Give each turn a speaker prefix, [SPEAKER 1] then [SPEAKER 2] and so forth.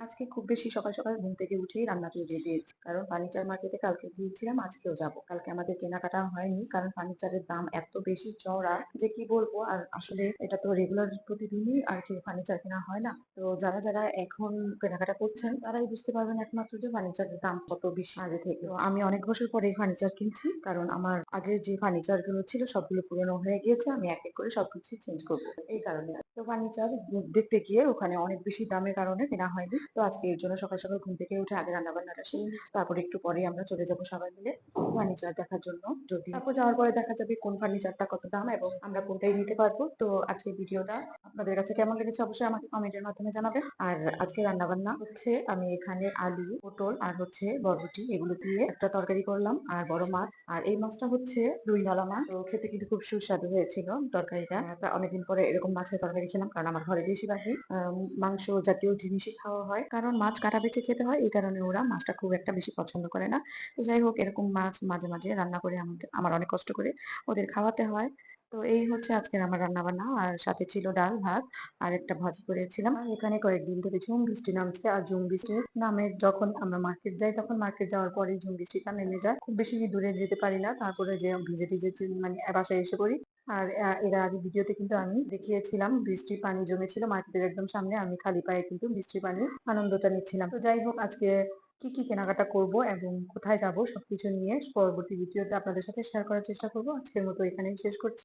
[SPEAKER 1] আজকে খুব বেশি সকাল সকাল ঘুম থেকে উঠেই রান্না চড়িয়ে দিয়েছি, কারণ ফার্নিচার মার্কেটে কালকে গিয়েছিলাম, আজকেও যাব। কালকে আমাদের কেনাকাটা হয়নি, কারণ ফার্নিচারের দাম এত বেশি চড়া যে কি বলবো। আর আসলে এটা তো রেগুলার প্রতিদিনই আর কি ফার্নিচার কেনা হয় না। তো যারা যারা এখন কেনাকাটা করছেন তারাই বুঝতে পারবেন একমাত্র যে ফার্নিচারের দাম কত বেশি আগে থেকে। তো আমি অনেক বছর পরে ফার্নিচার কিনছি, কারণ আমার আগের যে ফার্নিচার গুলো ছিল সবগুলো পুরনো হয়ে গিয়েছে, আমি এক এক করে সবকিছু চেঞ্জ করবো এই কারণে। তো ফার্নিচার দেখতে গিয়ে ওখানে অনেক বেশি দামের কারণে কেনা হয়নি। তো আজকে এর জন্য সকাল সকাল ঘুম থেকে উঠে আগে রান্না বান্নাটা সেরে নিচ্ছি, তারপরে একটু পরে আমরা চলে যাব সবাই মিলে ফার্নিচার দেখার জন্য। যদি তারপর যাওয়ার পরে দেখা যাবে কোন ফার্নিচারটা কত দাম এবং আমরা কোনটাই নিতে পারবো। তো আজকের ভিডিওটা আপনাদের কাছে কেমন লেগেছে অবশ্যই আমাকে কমেন্টের মাধ্যমে জানাবেন। আর আজকে রান্না বান্না হচ্ছে, আমি এখানে আলু, পটল আর হচ্ছে বরবটি এগুলো দিয়ে একটা তরকারি করলাম, আর বড় মাছ। আর এই মাছটা হচ্ছে রুই ঢালা মাছ। তো খেতে কিন্তু খুব সুস্বাদু হয়েছিল তরকারিটা। তা অনেকদিন পরে এরকম মাছের তরকারি খেলাম, কারণ আমার ঘরে বেশিরভাগই মাংস জাতীয় জিনিসই খাওয়া হয়, কারণ মাছ কাটা বেছে খেতে হয়, এই কারণে ওরা মাছটা খুব একটা বেশি পছন্দ করে না। তো যাই হোক, এরকম মাছ মাঝে মাঝে রান্না করে আমার অনেক কষ্ট করে ওদের খাওয়াতে হয়। তো এই হচ্ছে আজকের আমার রান্না বান্না, আর সাথে ছিল ডাল ভাত আর একটা ভাজি করেছিলাম। আর এখানে কয়েকদিন থেকে ঝুম বৃষ্টি নামছে, আর ঝুম বৃষ্টি নামে যখন আমরা মার্কেট যাই, তখন মার্কেট যাওয়ার পরে ঝুম বৃষ্টিটা নেমে যায়। খুব বেশি দূরে যেতে পারি না, তারপরে যে ভিজে ভিজে মানে বাসায় এসে পড়ি। আর এর আগে ভিডিওতে কিন্তু আমি দেখিয়েছিলাম বৃষ্টির পানি জমেছিল মার্কেটের একদম সামনে, আমি খালি পায়ে কিন্তু বৃষ্টির পানির আনন্দটা নিচ্ছিলাম। তো যাই হোক, আজকে কি কি কেনাকাটা করব এবং কোথায় যাব সবকিছু নিয়ে পরবর্তী ভিডিওতে আপনাদের সাথে শেয়ার করার চেষ্টা করব। আজকের মতো এখানেই শেষ করছি।